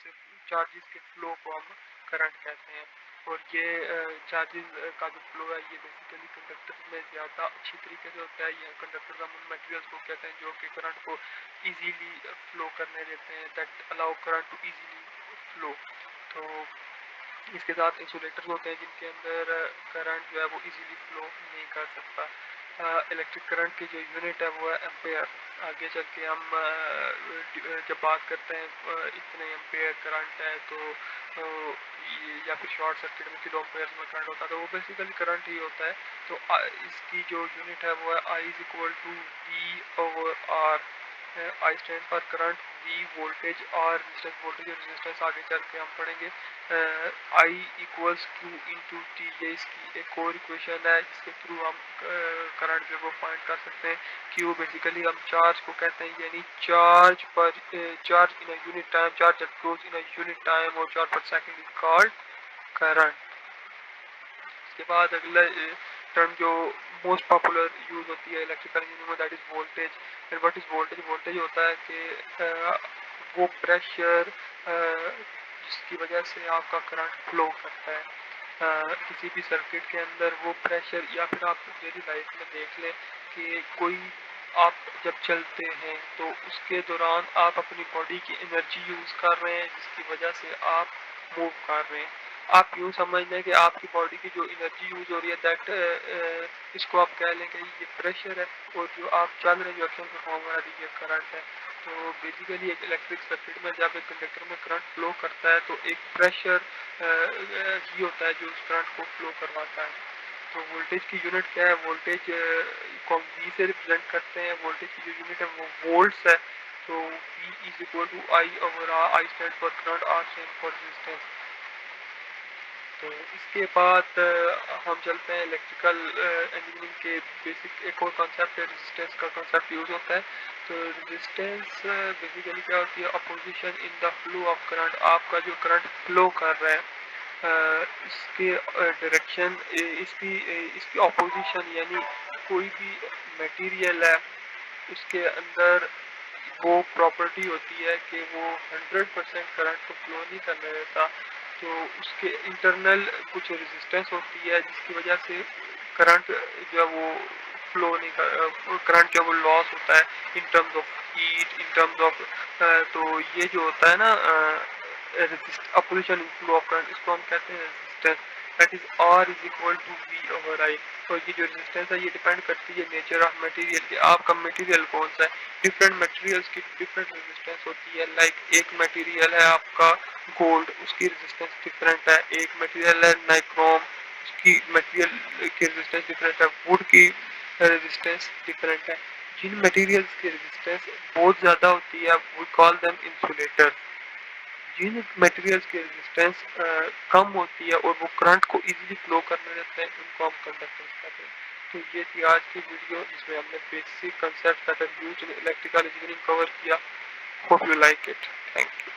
से चार्जेस के फ्लो को हम करंट कहते हैं। और ये चार्जेस का जो फ्लो है ये बेसिकली कंडक्टर में ज़्यादा अच्छी तरीके से होता है। ये कंडक्टर हम उन मटेरियल्स को कहते हैं जो कि करंट को इजीली फ्लो करने देते हैं, that allow current to easily flow. तो इसके साथ इंसुलेटर्स होते हैं जिनके अंदर करंट जो है वो इजीली फ्लो नहीं कर सकता। इलेक्ट्रिक करंट की जो यूनिट है वो है एम्पेयर। आगे चल के हम जब बात करते हैं इतने एम्पेयर करंट है तो या फिर शॉर्ट सर्किट में किलो एम्पेयर में करंट होता है तो वो बेसिकली करंट ही होता है। तो इसकी जो यूनिट है वो है I is equal to V over R। I stand for current, V voltage, R resistance. Voltage और रेजिस्टेंस आगे चल के हम पढ़ेंगे। I equals Q into T, ये इसकी एक और इक्वेशन है जिसके थ्रू हम करंट जो वो फाइंड कर सकते हैं। क्यू बेसिकली हम चार्ज को कहते हैं, यानी चार्ज पर charge in a unit time, charge that flows in a unit time और चार्ज पर सेकंड इज कॉल्ड करंट। इसके बाद अगला टर्म जो मोस्ट पॉपुलर यूज होती है इलेक्ट्रिकल इंजीनियरिंग में, that is voltage. And what is voltage? Voltage होता है कि वो प्रेशर जिसकी वजह से आपका करंट फ्लो करता है किसी भी सर्किट के अंदर। वो प्रेशर, या फिर आप डेली लाइफ में देख लें कि कोई आप जब चलते हैं तो उसके दौरान आप अपनी बॉडी की एनर्जी यूज़ कर रहे हैं जिसकी वजह से आप मूव कर रहे हैं। आप यूँ समझ लें कि आपकी बॉडी की जो एनर्जी यूज़ हो रही है दैट इसको आप कह लें कि ये प्रेशर है, और जो आप चल रहे हैं, जो एक्शन परफॉर्म हो रहा है, ये करंट है। तो बेसिकली एक इलेक्ट्रिक सर्किट में जब एक कंडक्टर में करंट फ्लो करता है तो एक प्रेशर ही होता है जो उस करंट को फ्लो करवाता है। तो वोल्टेज की यूनिट क्या है? वोल्टेज को हम V से रिप्रेजेंट करते हैं। वोल्टेज की जो यूनिट है वो वोल्ट्स है। तो V is equal to I over R. I stand for current, R stand for resistance. तो इसके बाद हम चलते हैं इलेक्ट्रिकल इंजीनियरिंग के बेसिक एक और कॉन्सेप्ट है, रेजिस्टेंस का कॉन्सेप्ट यूज होता है। तो रेजिस्टेंस बेसिकली क्या होती है? Opposition in the flow of current. आपका जो करंट फ्लो कर रहा है इसके डायरेक्शन, इसकी अपोजिशन, यानी कोई भी मटेरियल है उसके अंदर वो प्रॉपर्टी होती है कि वो 100% करंट को फ्लो नहीं करने देता। तो उसके इंटरनल कुछ रेजिस्टेंस होती है जिसकी वजह से करंट जो है वो फ्लो नहीं कर, करंट जो है वो लॉस होता है in terms of heat, in terms of तो ये जो होता है ना opposition in flow of current, इसको हम कहते हैं resistance. That is R is equal to V over I. और ये जो रेजिस्टेंस है ये डिपेंड करती है नेचर ऑफ मटेरियल के, आपका मटेरियल कौन सा है। डिफरेंट मटेरियल्स की डिफरेंट रेजिस्टेंस होती है। लाइक एक मटेरियल है आपका गोल्ड, उसकी रेजिस्टेंस डिफरेंट है। एक मटेरियल है नाइक्रोम, उसकी मटेरियल की रेजिस्टेंस डिफरेंट है। वुड की रेजिस्टेंस डिफरेंट है। जिन मटेरियल्स की रेजिस्टेंस बहुत ज़्यादा होती है वी कॉल देम इंसुलेटर। जिन मटेरियल्स की रेजिस्टेंस कम होती है और वो करंट को इजीली फ्लो करने देते हैं उनको हम कंडक्टेंस कहते हैं। तो ये थी आज की वीडियो जिसमें हमने basic concept that are used in electrical engineering cover किया। Hope you like it. Thank you.